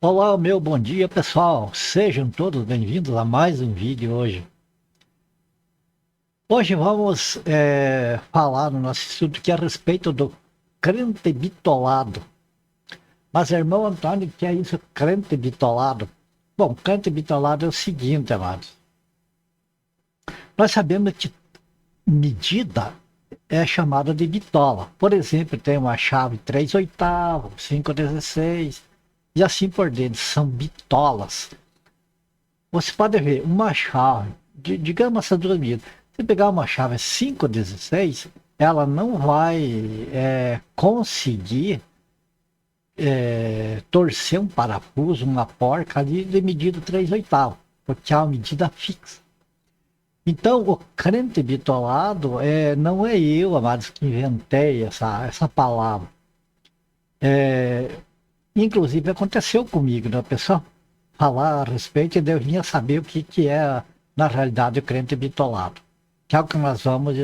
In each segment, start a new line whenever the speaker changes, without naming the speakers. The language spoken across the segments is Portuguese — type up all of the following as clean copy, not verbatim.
Olá, meu bom dia, pessoal. Sejam todos bem-vindos a mais um vídeo hoje. Hoje vamos falar no nosso estudo que é a respeito do crente bitolado. Mas, irmão Antônio, o que é isso, crente bitolado? Bom, crente bitolado é o seguinte, amados. Nós sabemos que medida é chamada de bitola. Por exemplo, tem uma chave 3/8, 5/16 e assim por diante. São bitolas. Você pode ver uma chave, digamos essas duas medidas. Se pegar uma chave 5/16, ela não vai conseguir torcer um parafuso, uma porca ali de medida 3/8, porque é uma medida fixa. Então, o crente bitolado não é eu, amados, que inventei essa palavra. Inclusive, aconteceu comigo, né, pessoal? Falar a respeito e eu vinha saber o que é, na realidade, o crente bitolado. Que é o que nós vamos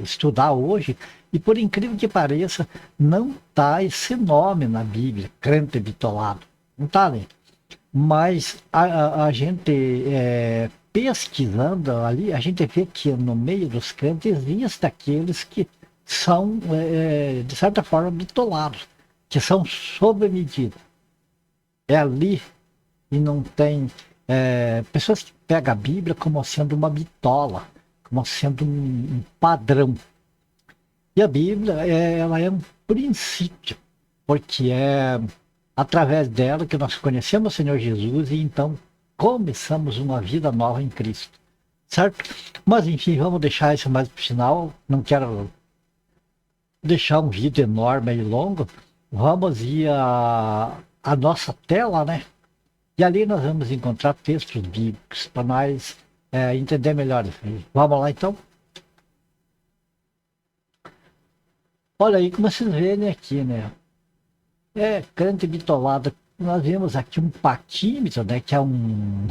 estudar hoje. E, por incrível que pareça, não está esse nome na Bíblia, crente bitolado. Não está ali. Mas a gente, pesquisando ali, a gente vê que no meio dos crentes existem aqueles que são, de certa forma, bitolados, que são sob medida. É ali e não tem pessoas que pegam a Bíblia como sendo uma bitola, como sendo um padrão. E a Bíblia ela é um princípio, porque é através dela que nós conhecemos o Senhor Jesus e então começamos uma vida nova em Cristo. Certo? Mas enfim, vamos deixar isso mais para o final. Não quero deixar um vídeo enorme e longo. Vamos ir à nossa tela, né? E ali nós vamos encontrar textos bíblicos para nós entender melhor isso aí. Vamos lá então? Olha aí como vocês veem aqui, né? Crente bitolado. Nós vemos aqui um paquímetro, né? Que é um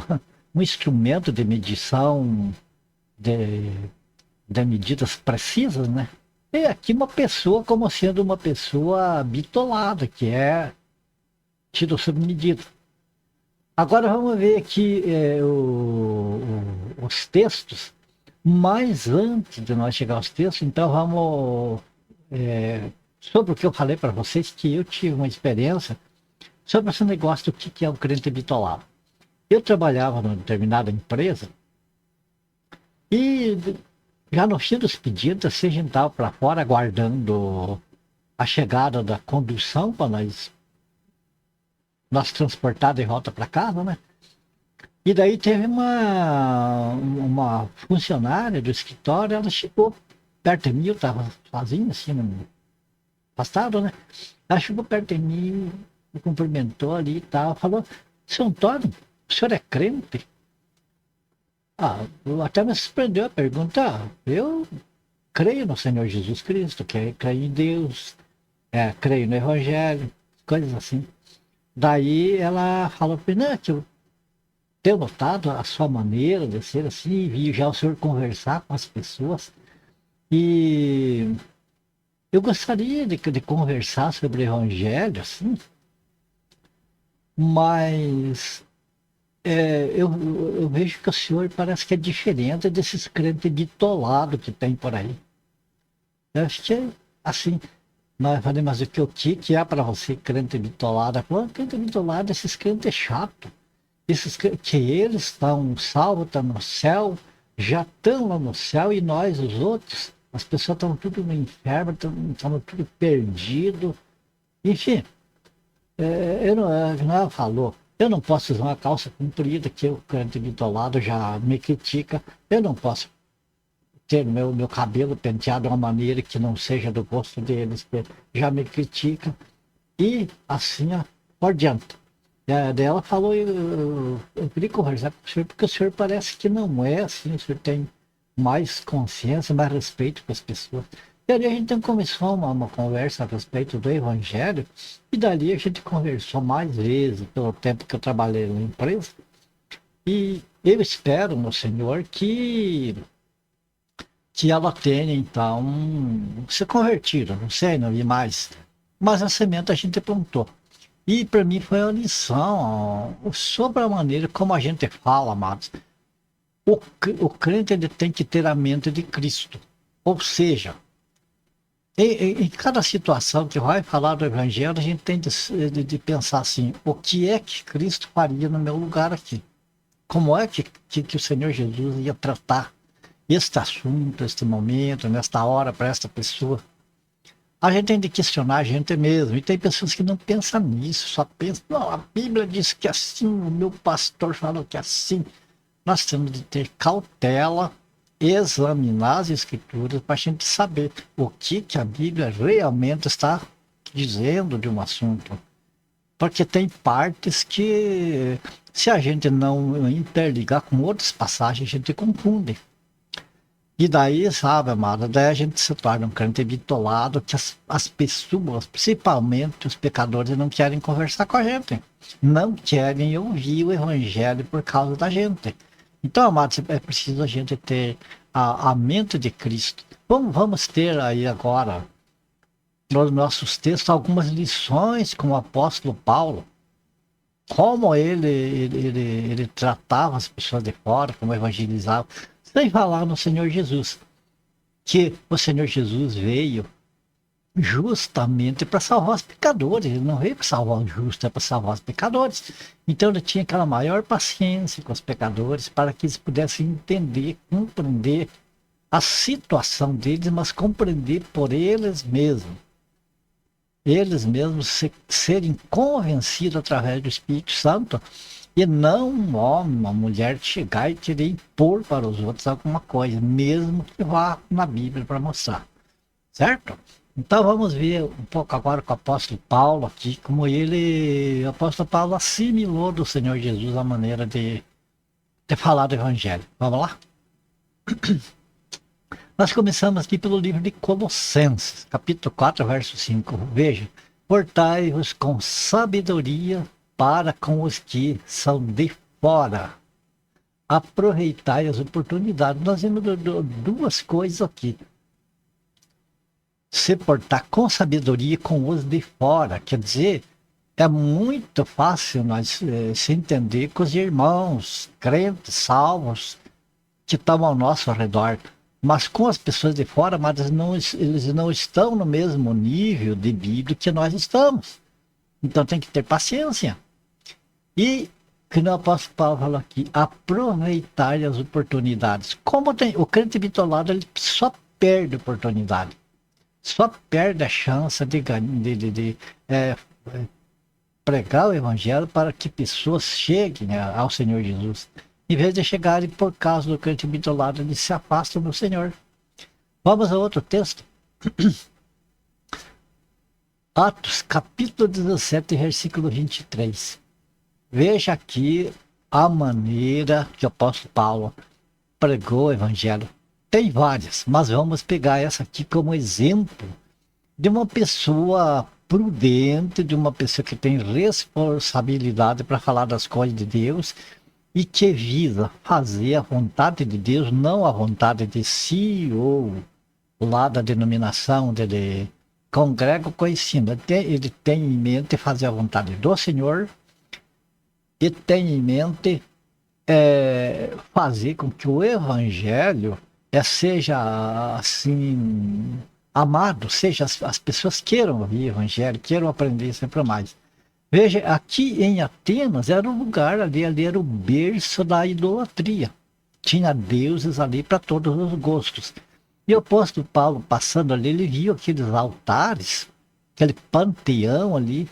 instrumento de medição de, de medidas precisas, né? E aqui uma pessoa como sendo uma pessoa bitolada, que é tido sob medida. Agora vamos ver aqui os textos, mas antes de nós chegar aos textos, então vamos sobre o que eu falei para vocês, que eu tive uma experiência sobre esse negócio do que é o crente bitolado. Eu trabalhava numa determinada empresa e já no fim dos pedidos, assim, a gente estava para fora aguardando a chegada da condução para nós transportar de volta para casa, né? E daí teve uma funcionária do escritório, ela chegou perto de mim, eu estava sozinho, assim, afastado, né? Ela chegou perto de mim, me cumprimentou ali e tal, falou, seu Antônio, o senhor é crente? Até me surpreendeu a pergunta. Eu creio no Senhor Jesus Cristo, creio em Deus, creio no Evangelho, coisas assim. Daí ela falou para mim, não, que eu tenho notado a sua maneira de ser assim, vi já o senhor conversar com as pessoas e eu gostaria de conversar sobre o Evangelho, assim, mas eu vejo que o senhor parece que é diferente desses crentes bitolados que tem por aí. Eu acho que é assim. Mas eu falei, mas o que é para você crente bitolado? Ela falou, crente bitolado, esses crentes é chato. Que eles estão salvos, estão no céu, já estão lá no céu e nós, os outros, as pessoas estão tudo no inferno, estão tudo perdido. Enfim, ela falou, eu não posso usar uma calça comprida, que o crente bitolado já me critica, eu não posso ter meu cabelo penteado de uma maneira que não seja do gosto deles, que já me critica, e assim por diante. Daí ela falou, eu queria conversar com o senhor, porque o senhor parece que não é assim, o senhor tem mais consciência, mais respeito com as pessoas. E ali a gente então começou uma conversa a respeito do Evangelho, e dali a gente conversou mais vezes, pelo tempo que eu trabalhei na empresa, e eu espero no Senhor que ela tenha, então, se convertido, não sei, não vi mais. Mas a semente a gente plantou. E para mim foi uma lição sobre a maneira como a gente fala, amados. O crente ele tem que ter a mente de Cristo. Ou seja, em cada situação que vai falar do Evangelho, a gente tem de pensar assim: o que é que Cristo faria no meu lugar aqui? Como é que o Senhor Jesus ia tratar este assunto, este momento, nesta hora, para esta pessoa? A gente tem de questionar a gente mesmo. E tem pessoas que não pensam nisso, só pensam: não, a Bíblia diz que é assim, o meu pastor falou que é assim. Nós temos de ter cautela, examinar as escrituras para a gente saber o que a Bíblia realmente está dizendo de um assunto. Porque tem partes que, se a gente não interligar com outras passagens, a gente confunde. E daí, sabe, amada, daí a gente se torna um crente bitolado, que as pessoas, principalmente os pecadores, não querem conversar com a gente. Não querem ouvir o evangelho por causa da gente. Então, amados, é preciso a gente ter a mente de Cristo. Vamos ter aí agora, nos nossos textos, algumas lições com o apóstolo Paulo. Como ele tratava as pessoas de fora, como evangelizava. Sem falar no Senhor Jesus, que o Senhor Jesus veio justamente para salvar os pecadores. Ele não veio para salvar os justos, é para salvar os pecadores. Então ele tinha aquela maior paciência com os pecadores para que eles pudessem entender, compreender a situação deles, mas compreender por eles mesmos. Eles mesmos serem convencidos através do Espírito Santo, e não um homem, uma mulher chegar e querer impor para os outros alguma coisa, mesmo que vá na Bíblia para mostrar. Certo? Então vamos ver um pouco agora com o apóstolo Paulo aqui, como o apóstolo Paulo assimilou do Senhor Jesus a maneira de falar do Evangelho. Vamos lá? Nós começamos aqui pelo livro de Colossenses, capítulo 4, verso 5. Veja: portai-vos com sabedoria para com os que são de fora. Aproveitai as oportunidades. Nós vimos duas coisas aqui. Se portar com sabedoria com os de fora, quer dizer, é muito fácil nós se entender com os irmãos, crentes, salvos, que estão ao nosso redor. Mas com as pessoas de fora, mas eles não estão no mesmo nível de Bíblia que nós estamos. Então tem que ter paciência. E que o apóstolo Paulo falou aqui: aproveitar as oportunidades. Como o crente bitolado, ele só perde oportunidade. Só perde a chance de pregar o evangelho para que pessoas cheguem, né, ao Senhor Jesus. Em vez de chegarem por causa do crente bitolado, eles se afastam do Senhor. Vamos a outro texto. Atos, capítulo 17, versículo 23. Veja aqui a maneira que o apóstolo Paulo pregou o evangelho. Tem várias, mas vamos pegar essa aqui como exemplo de uma pessoa prudente, de uma pessoa que tem responsabilidade para falar das coisas de Deus e que visa fazer a vontade de Deus, não a vontade de si ou lá da denominação onde ele congrega ou conhecendo. Ele tem em mente fazer a vontade do Senhor e tem em mente fazer com que o evangelho seja assim amado, seja as pessoas queiram ouvir o evangelho, queiram aprender sempre mais. Veja, aqui em Atenas era um lugar, ali era o berço da idolatria. Tinha deuses ali para todos os gostos. E o apóstolo Paulo, passando ali, ele viu aqueles altares, aquele panteão ali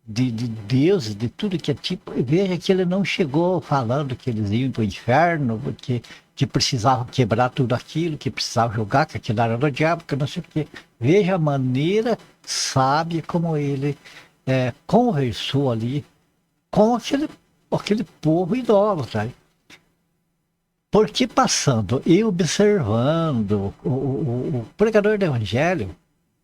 de deuses, de tudo que é tipo. E veja que ele não chegou falando que eles iam para o inferno, que precisavam quebrar tudo aquilo, que precisavam jogar, que aquilo era do diabo, que não sei o quê. Veja a maneira sábia como ele conversou ali com aquele povo idólatra. Porque passando e observando o pregador do evangelho,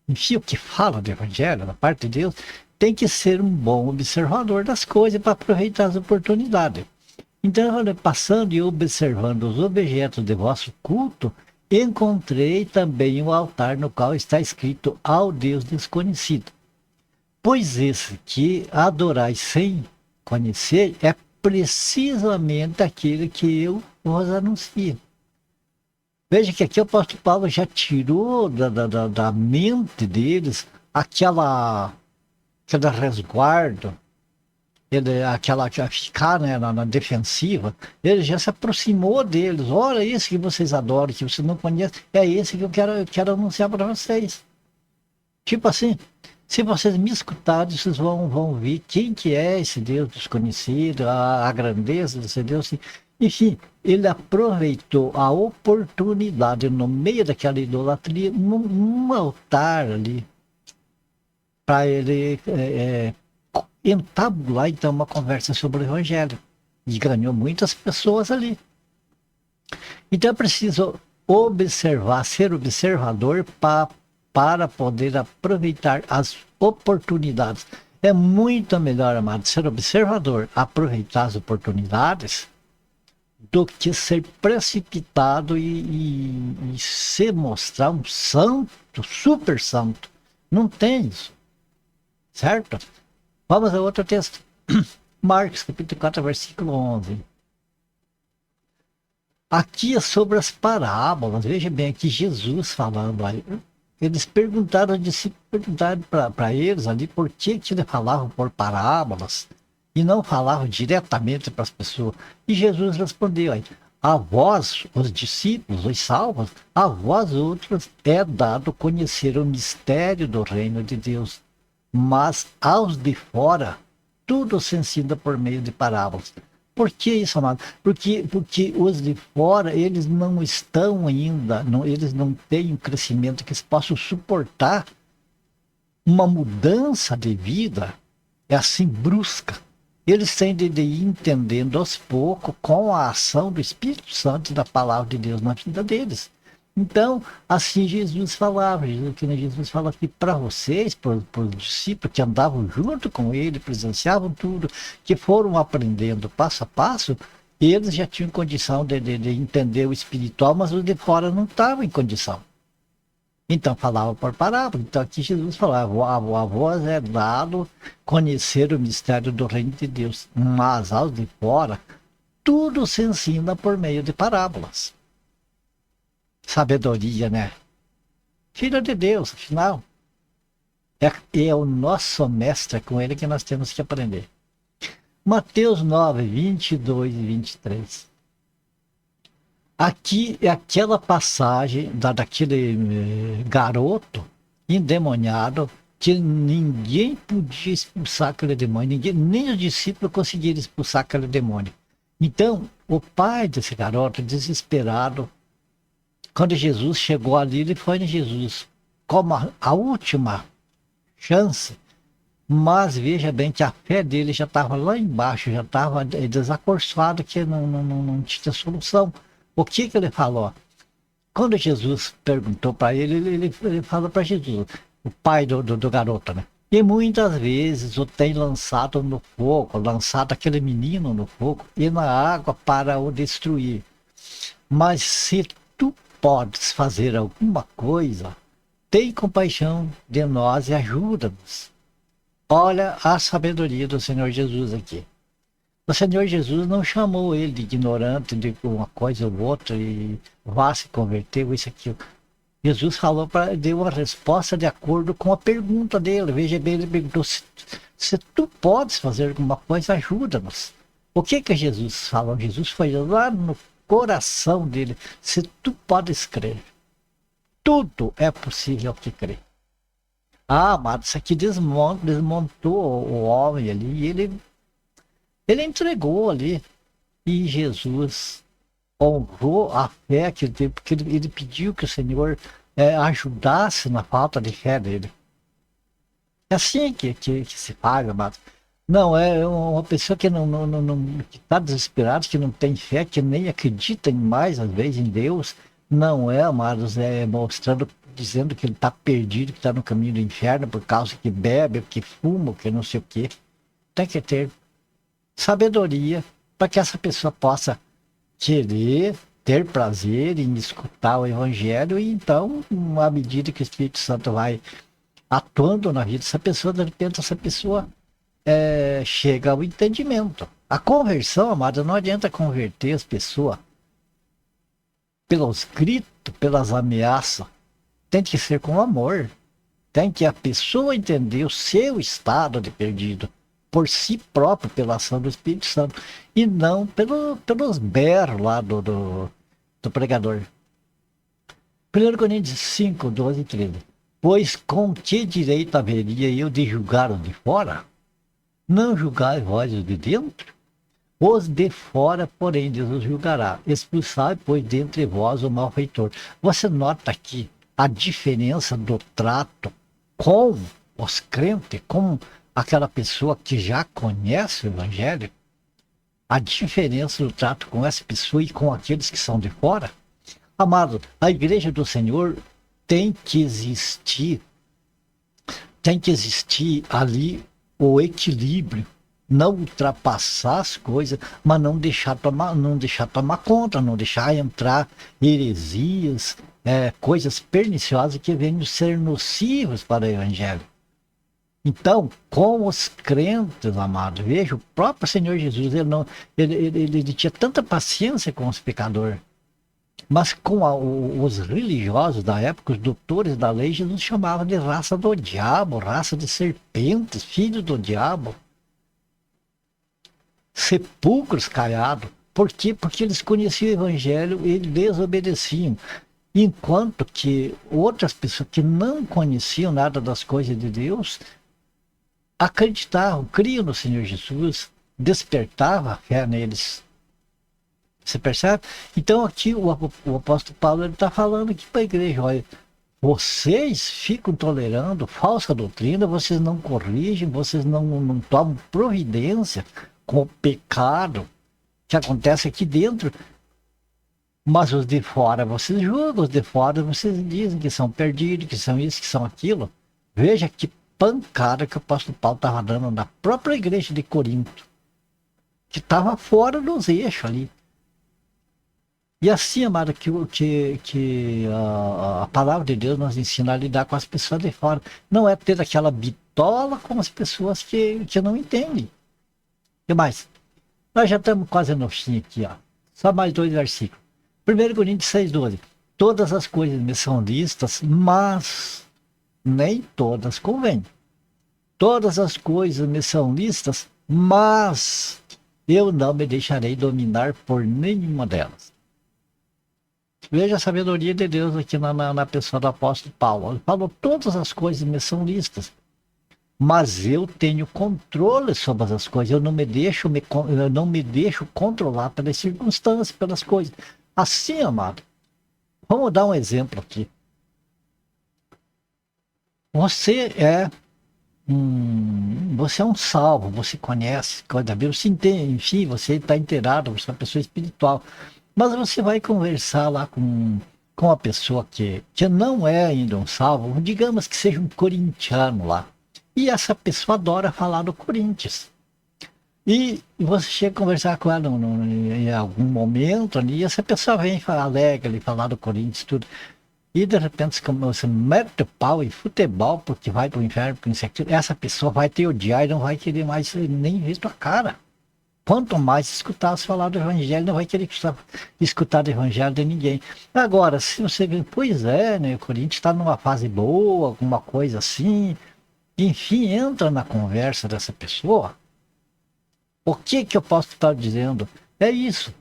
enfim, o que fala do evangelho, da parte de Deus, tem que ser um bom observador das coisas para aproveitar as oportunidades. Então, passando e observando os objetos de vosso culto, encontrei também o altar no qual está escrito: ao Deus desconhecido. Pois esse que adorais sem conhecer é precisamente aquele que eu vos anuncio. Veja que aqui o apóstolo Paulo já tirou da mente deles aquele resguardo, aquela ficar, né, na defensiva. Ele já se aproximou deles. Olha, esse que vocês adoram, que vocês não conhecem, é esse que eu quero anunciar para vocês. Tipo assim, se vocês me escutarem, vocês vão ver quem que é esse Deus desconhecido, a grandeza desse Deus. Enfim, ele aproveitou a oportunidade no meio daquela idolatria, num altar ali, para ele entabular então uma conversa sobre o Evangelho. E ganhou muitas pessoas ali. Então é preciso observar, ser observador para poder aproveitar as oportunidades. É muito melhor, amado, ser observador, aproveitar as oportunidades, do que ser precipitado e se mostrar um santo, super santo. Não tem isso. Certo? Vamos a outro texto. Marcos, capítulo 4, versículo 11. Aqui é sobre as parábolas. Veja bem aqui Jesus falando aí. Eles perguntaram para eles ali por que eles falavam por parábolas e não falavam diretamente para as pessoas. E Jesus respondeu aí: a vós, os discípulos, os salvos, a vós outros é dado conhecer o mistério do reino de Deus, mas aos de fora tudo se ensina por meio de parábolas. Por que isso, amado? Porque os de fora, eles não estão ainda, eles não têm um crescimento que eles possam suportar uma mudança de vida, é assim, brusca. Eles têm de ir entendendo aos poucos com a ação do Espírito Santo e da palavra de Deus na vida deles. Então, assim Jesus falava, Jesus fala aqui para vocês, para os discípulos que andavam junto com ele, presenciavam tudo, que foram aprendendo passo a passo, eles já tinham condição de entender o espiritual, mas os de fora não estavam em condição. Então falava por parábola. Então aqui Jesus falava: a vós é dado conhecer o mistério do reino de Deus, mas aos de fora tudo se ensina por meio de parábolas. Sabedoria, né? Filho de Deus, afinal. É o nosso mestre, é com ele que nós temos que aprender. Mateus 9, 22 e 23. Aqui é aquela passagem daquele garoto endemoniado que ninguém podia expulsar aquele demônio, nem os discípulos conseguiram expulsar aquele demônio. Então, o pai desse garoto, desesperado, quando Jesus chegou ali, ele foi em Jesus como a última chance, mas veja bem que a fé dele já estava lá embaixo, já estava desacorçado, que não tinha solução. O que ele falou? Quando Jesus perguntou para ele falou para Jesus, o pai do garoto, né? E muitas vezes o tem lançado no fogo, lançado aquele menino no fogo e na água para o destruir. Mas se tu podes fazer alguma coisa, tem compaixão de nós e ajuda-nos. Olha a sabedoria do Senhor Jesus aqui. O Senhor Jesus não chamou ele de ignorante de uma coisa ou outra e vá se converter, ou isso aqui. Jesus deu uma resposta de acordo com a pergunta dele. Veja bem, ele perguntou: se tu podes fazer alguma coisa, ajuda-nos. O que Jesus falou? Jesus foi lá no coração dele: se tu podes crer, tudo é possível que crê. Ah, amado, isso aqui desmontou o homem ali, e ele entregou ali. E Jesus honrou a fé que ele teve, porque ele pediu que o Senhor ajudasse na falta de fé dele. É assim que se faz, amado. Não, é uma pessoa que que está desesperada, que não tem fé, que nem acredita mais, às vezes, em Deus. Não é, amados, mostrando, dizendo que ele está perdido, que está no caminho do inferno por causa que bebe, que fuma, que não sei o quê. Tem que ter sabedoria para que essa pessoa possa querer ter prazer em escutar o Evangelho, e então, à medida que o Espírito Santo vai atuando na vida dessa pessoa, de repente essa pessoa chega ao entendimento. A conversão, amada, não adianta converter as pessoas pelos gritos, pelas ameaças. Tem que ser com amor. Tem que a pessoa entender o seu estado de perdido por si próprio, pela ação do Espírito Santo, e não pelos berros lá do pregador. 1 Coríntios 5, 12 e 13. Pois com que direito haveria eu de julgar os de fora? Não julgai vós os de dentro? Os de fora, porém, Deus os julgará. Expulsai, pois, dentre vós o malfeitor. Você nota aqui a diferença do trato com os crentes, com aquela pessoa que já conhece o Evangelho? A diferença do trato com essa pessoa e com aqueles que são de fora? Amado, a igreja do Senhor tem que existir ali o equilíbrio, não ultrapassar as coisas, mas não deixar tomar conta, não deixar entrar heresias, coisas perniciosas que venham ser nocivas para o Evangelho. Então, com os crentes, amados, veja, o próprio Senhor Jesus, ele tinha tanta paciência com os pecadores. Mas com os religiosos da época, os doutores da lei, Jesus chamava de raça do diabo, raça de serpentes, filhos do diabo. Sepulcros caiados. Por quê? Porque eles conheciam o Evangelho e desobedeciam. Enquanto que outras pessoas que não conheciam nada das coisas de Deus, acreditavam, criam no Senhor Jesus, despertava a fé neles. Você percebe? Então aqui o apóstolo Paulo está falando aqui para a igreja, olha, vocês ficam tolerando falsa doutrina, vocês não corrigem, vocês não tomam providência com o pecado que acontece aqui dentro, mas os de fora vocês julgam, os de fora vocês dizem que são perdidos, que são isso, que são aquilo. Veja que pancada que o apóstolo Paulo estava dando na própria igreja de Corinto, que estava fora dos eixos ali. E assim, amado, que a palavra de Deus nos ensina a lidar com as pessoas de fora. Não é ter aquela bitola com as pessoas que não entendem. O que mais? Nós já estamos quase no fim aqui, ó. Só mais 2 versículos. 1 Coríntios 6,12. Todas as coisas me são listas, mas nem todas convêm. Todas as coisas me são listas, mas eu não me deixarei dominar por nenhuma delas. Veja a sabedoria de Deus aqui na pessoa do apóstolo Paulo. Ele falou, todas as coisas me são listas, mas eu tenho controle sobre as coisas. Eu não me deixo controlar pelas circunstâncias, pelas coisas. Assim, amado, vamos dar um exemplo aqui. Você é um salvo, você conhece coisa da Bíblia, você entende, enfim, você está inteirado, você é uma pessoa espiritual. Mas você vai conversar lá com a pessoa que não é ainda um salvo, digamos que seja um corintiano lá. E essa pessoa adora falar do Corinthians. E você chega a conversar com ela em algum momento ali, e essa pessoa vem falar alegre, falar do Corinthians tudo. E de repente você mete o pau em futebol porque vai pro inferno, porque isso aquilo. Essa pessoa vai te odiar e não vai querer mais nem ver tua cara. Quanto mais escutar falar do Evangelho, não vai querer escutar do Evangelho de ninguém. Agora, se você vê, pois é, né, o Corinthians está numa fase boa, alguma coisa assim, enfim, entra na conversa dessa pessoa, o que eu posso estar dizendo? É isso.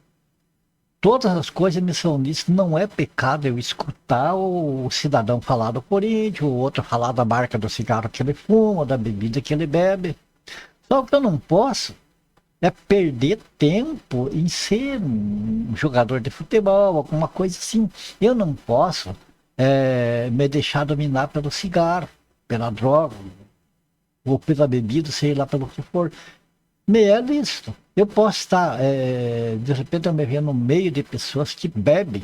Todas as coisas me são listas, não é pecado eu escutar o cidadão falar do Corinthians, o outro falar da marca do cigarro que ele fuma, da bebida que ele bebe. Só que eu não posso é perder tempo em ser um jogador de futebol, alguma coisa assim. Eu não posso me deixar dominar pelo cigarro, pela droga, ou pela bebida, sei lá pelo que for. Me é lícito. Eu posso estar, de repente, eu me ver no meio de pessoas que bebem.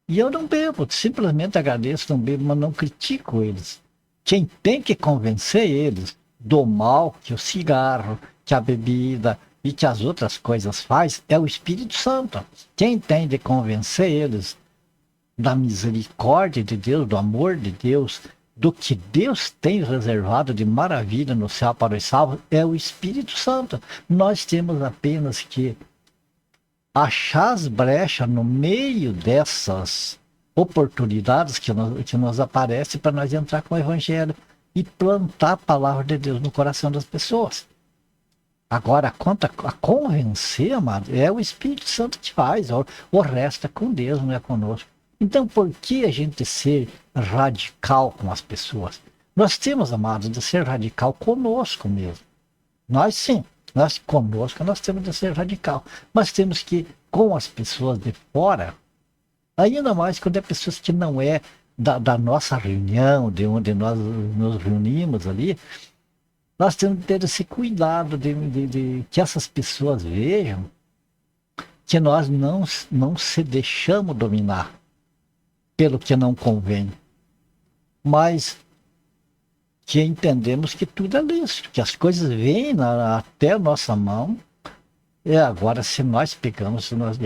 E eu não bebo, simplesmente agradeço, não bebo, mas não critico eles. Quem tem que convencer eles do mal que o cigarro, que a bebida e que as outras coisas faz é o Espírito Santo. Quem tem de convencer eles da misericórdia de Deus, do amor de Deus, do que Deus tem reservado de maravilha no céu para os salvos é o Espírito Santo. Nós temos apenas que achar as brechas no meio dessas oportunidades que nos aparecem para nós entrar com o Evangelho e plantar a palavra de Deus no coração das pessoas. Agora, quanto a convencer, amado, é o Espírito Santo que faz, o resto é com Deus, não é conosco. Então, por que a gente ser radical com as pessoas? Nós temos, amados, de ser radical conosco mesmo. Nós sim, nós conosco, nós temos de ser radical. Mas temos que, com as pessoas de fora, ainda mais quando é pessoas que não é da nossa reunião, de onde nós nos reunimos ali, nós temos que ter esse cuidado de que essas pessoas vejam que nós não se deixamos dominar pelo que não convém, mas que entendemos que tudo é lícito, que as coisas vêm até a nossa mão. Agora, se nós pegamos, se nós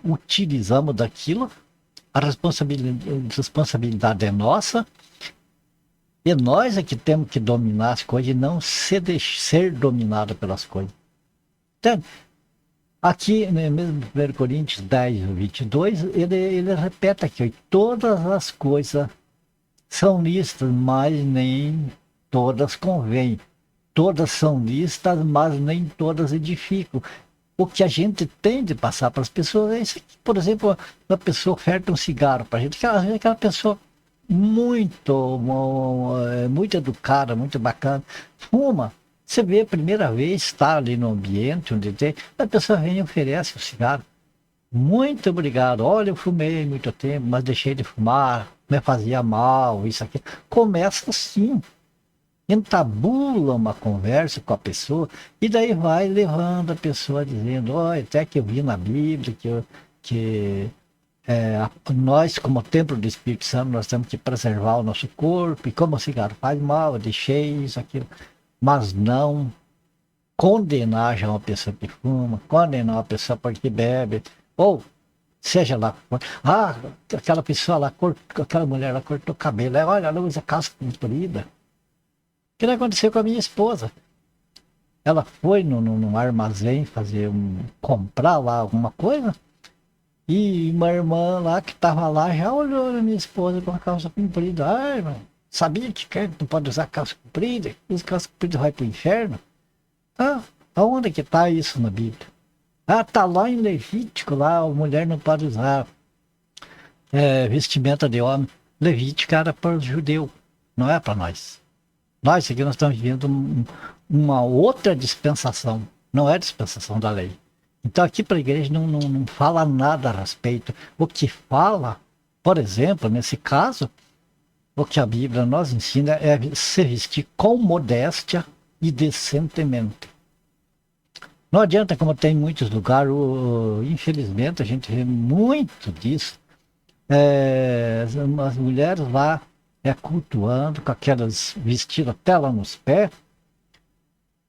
utilizamos daquilo, a responsabilidade é nossa, e nós é que temos que dominar as coisas e não ser dominado pelas coisas. Então, aqui, né, mesmo 1 Coríntios 10, 22, ele repete aqui, todas as coisas são listas, mas nem todas convêm. Todas são listas, mas nem todas edificam. O que a gente tem de passar para as pessoas é isso aqui. Por exemplo, uma pessoa oferta um cigarro para a gente, aquela pessoa muito educada, muito bacana, fuma. Você vê a primeira vez, está ali no ambiente onde tem, a pessoa vem e oferece o cigarro. Muito obrigado. Olha, eu fumei muito tempo, mas deixei de fumar, me fazia mal, isso aqui. Começa assim. Entabula uma conversa com a pessoa e daí vai levando a pessoa dizendo, olha, até que eu vi na Bíblia que nós, como templo do Espírito Santo, nós temos que preservar o nosso corpo, e como o cigarro faz mal, eu deixei isso, aquilo, mas não condenar já uma pessoa que fuma, condenar uma pessoa porque bebe, ou seja lá, aquela pessoa lá, aquela mulher lá cortou o cabelo, olha, ela usa calça comprida. O que aconteceu com a minha esposa? Ela foi num armazém comprar lá alguma coisa, e uma irmã lá que estava lá já olhou a minha esposa com a calça comprida. Ai, irmão, sabia que não pode usar calça comprida? Usa calça comprida, vai para o inferno? Aonde que está isso na Bíblia? Está lá em Levítico, lá a mulher não pode usar vestimenta de homem. Levítico era para o judeu, não é para nós. Nós aqui nós estamos vivendo uma outra dispensação, não é dispensação da lei. Então aqui para a igreja não fala nada a respeito. O que fala, por exemplo, nesse caso, o que a Bíblia nos ensina é se vestir com modéstia e decentemente. Não adianta, como tem em muitos lugares, infelizmente a gente vê muito disso, as mulheres lá cultuando com aquelas vestidas até lá nos pés,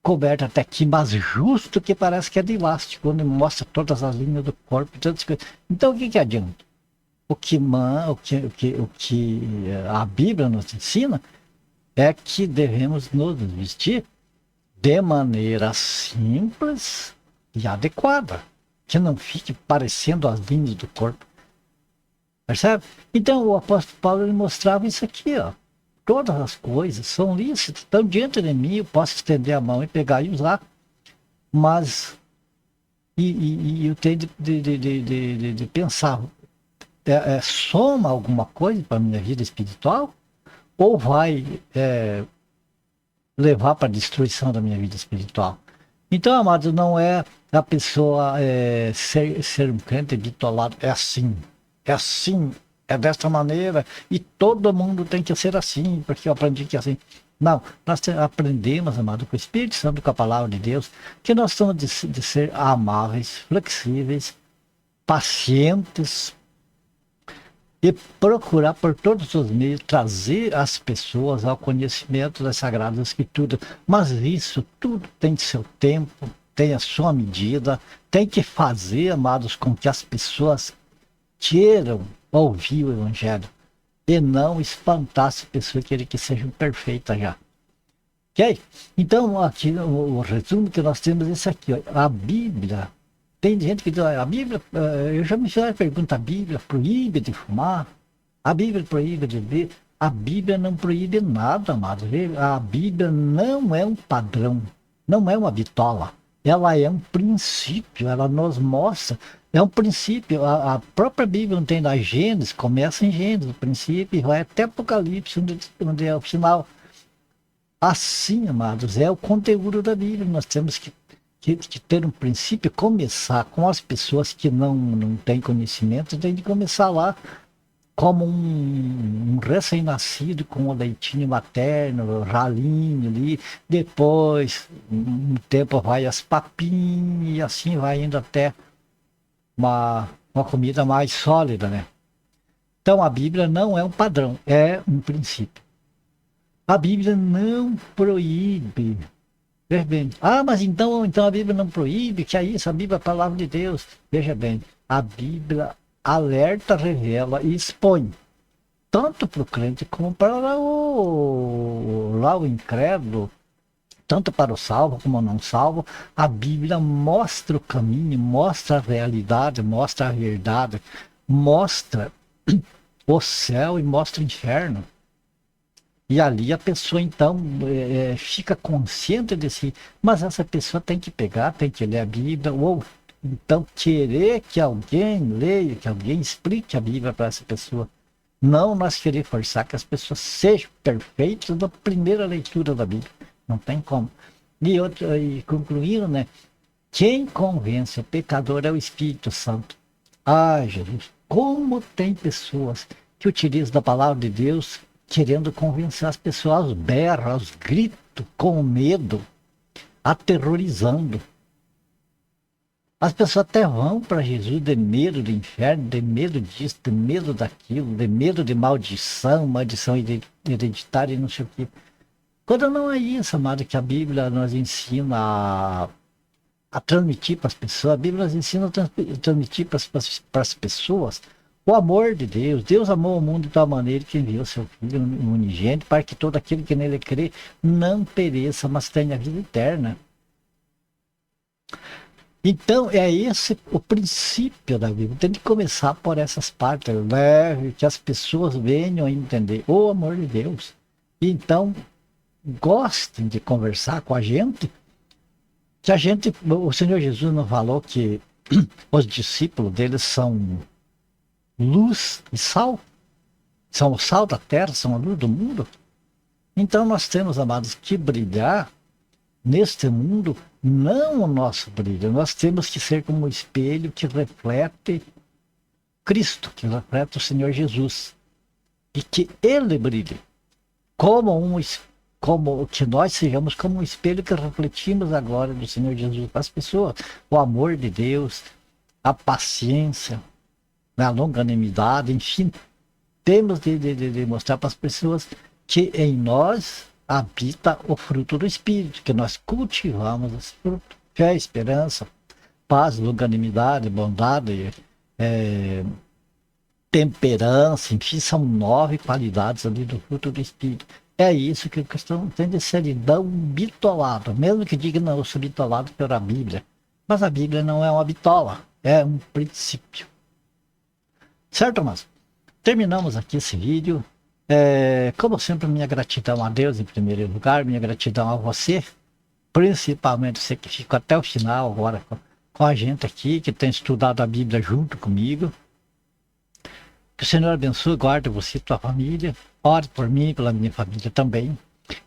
coberta até aqui, mas justo que parece que é de elástico, onde mostra todas as linhas do corpo. Então o que adianta? O que a Bíblia nos ensina é que devemos nos vestir de maneira simples e adequada, que não fique parecendo as linhas do corpo. Percebe? Então o apóstolo Paulo ele mostrava isso aqui, ó. Todas as coisas são lícitas, estão diante de mim, eu posso estender a mão e pegar e usar, mas eu tenho de pensar, soma alguma coisa para a minha vida espiritual ou vai levar para a destruição da minha vida espiritual? Então, amados, não é a pessoa ser um crente bitolado, é assim, é desta maneira, e todo mundo tem que ser assim, porque eu aprendi que é assim. Não, nós aprendemos, amado, com o Espírito Santo, com a palavra de Deus, que nós temos de ser amáveis, flexíveis, pacientes, e procurar por todos os meios trazer as pessoas ao conhecimento das Sagradas Escrituras. Mas isso tudo tem seu tempo, tem a sua medida, tem que fazer, amados, com que as pessoas queiram ouvir o Evangelho. e não espantasse pessoas que sejam perfeitas já. Ok? Então, aqui o resumo que nós temos é esse aqui. Ó. A Bíblia, tem gente que diz, a Bíblia, eu já me fiz a pergunta, a Bíblia proíbe de fumar? A Bíblia proíbe de beber? A Bíblia não proíbe nada, amado. A Bíblia não é um padrão, não é uma bitola. Ela é um princípio, ela nos mostra. É um princípio, a própria Bíblia não tem na Gênesis, começa em Gênesis, o princípio, e vai até Apocalipse, onde é o final. Assim, amados, é o conteúdo da Bíblia. Nós temos que ter um princípio, começar com as pessoas que não têm conhecimento, tem de começar lá como um recém-nascido com o leitinho materno, ralinho ali, depois, um tempo vai as papinhas, e assim vai indo até uma comida mais sólida, né? Então a Bíblia não é um padrão, é um princípio. A Bíblia não proíbe. Veja bem, mas então a Bíblia não proíbe, que é isso, a Bíblia é a palavra de Deus. Veja bem, a Bíblia alerta, revela e expõe, tanto para o crente como para o incrédulo, tanto para o salvo como o não salvo. A Bíblia mostra o caminho, mostra a realidade, mostra a verdade, mostra o céu e mostra o inferno. E ali a pessoa então fica consciente de si, mas essa pessoa tem que pegar, tem que ler a Bíblia, ou então querer que alguém leia, que alguém explique a Bíblia para essa pessoa. Não nós querer forçar que as pessoas sejam perfeitas na primeira leitura da Bíblia. Não tem como. E concluindo, né? Quem convence o pecador é o Espírito Santo. Jesus, como tem pessoas que utilizam da palavra de Deus querendo convencer as pessoas aos berros, aos gritos, com medo, aterrorizando. As pessoas até vão para Jesus de medo do inferno, de medo disso, de medo daquilo, de medo de maldição hereditária e não sei o quê. Quando não é isso, amado, que a Bíblia nos ensina a transmitir para as pessoas, a Bíblia nos ensina a transmitir para as pessoas o amor de Deus. Deus amou o mundo de tal maneira que enviou seu Filho unigênito para que todo aquele que nele crê não pereça, mas tenha vida eterna. Então, é esse o princípio da Bíblia. Tem que começar por essas partes, que as pessoas venham a entender o amor de Deus. E então, gostem de conversar com a gente, o Senhor Jesus não falou que os discípulos dele são luz e sal? São o sal da terra, são a luz do mundo? Então nós temos, amados, que brilhar neste mundo, não o nosso brilho. Nós temos que ser como um espelho que reflete Cristo, que reflete o Senhor Jesus. E que Ele brilhe. Como que nós sejamos como um espelho que refletimos a glória do Senhor Jesus para as pessoas. O amor de Deus, a paciência, a longanimidade, enfim, temos de mostrar para as pessoas que em nós habita o fruto do Espírito, que nós cultivamos esse fruto. Fé, esperança, paz, longanimidade, bondade, temperança, enfim, são 9 qualidades ali do fruto do Espírito. É isso que o cristão tem de seridão bitolado, mesmo que diga, não, eu sou bitolado pela Bíblia. Mas a Bíblia não é uma bitola, é um princípio. Certo, mas terminamos aqui esse vídeo. Como sempre, minha gratidão a Deus em primeiro lugar, minha gratidão a você, principalmente você que ficou até o final agora com a gente aqui, que tem estudado a Bíblia junto comigo. Que o Senhor abençoe, guarde você e sua família. Ore por mim e pela minha família também.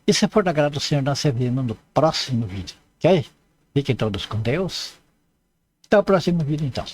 E se for da graça do Senhor, nós se vemos no próximo vídeo. Ok? Fiquem todos com Deus. Até o próximo vídeo, então.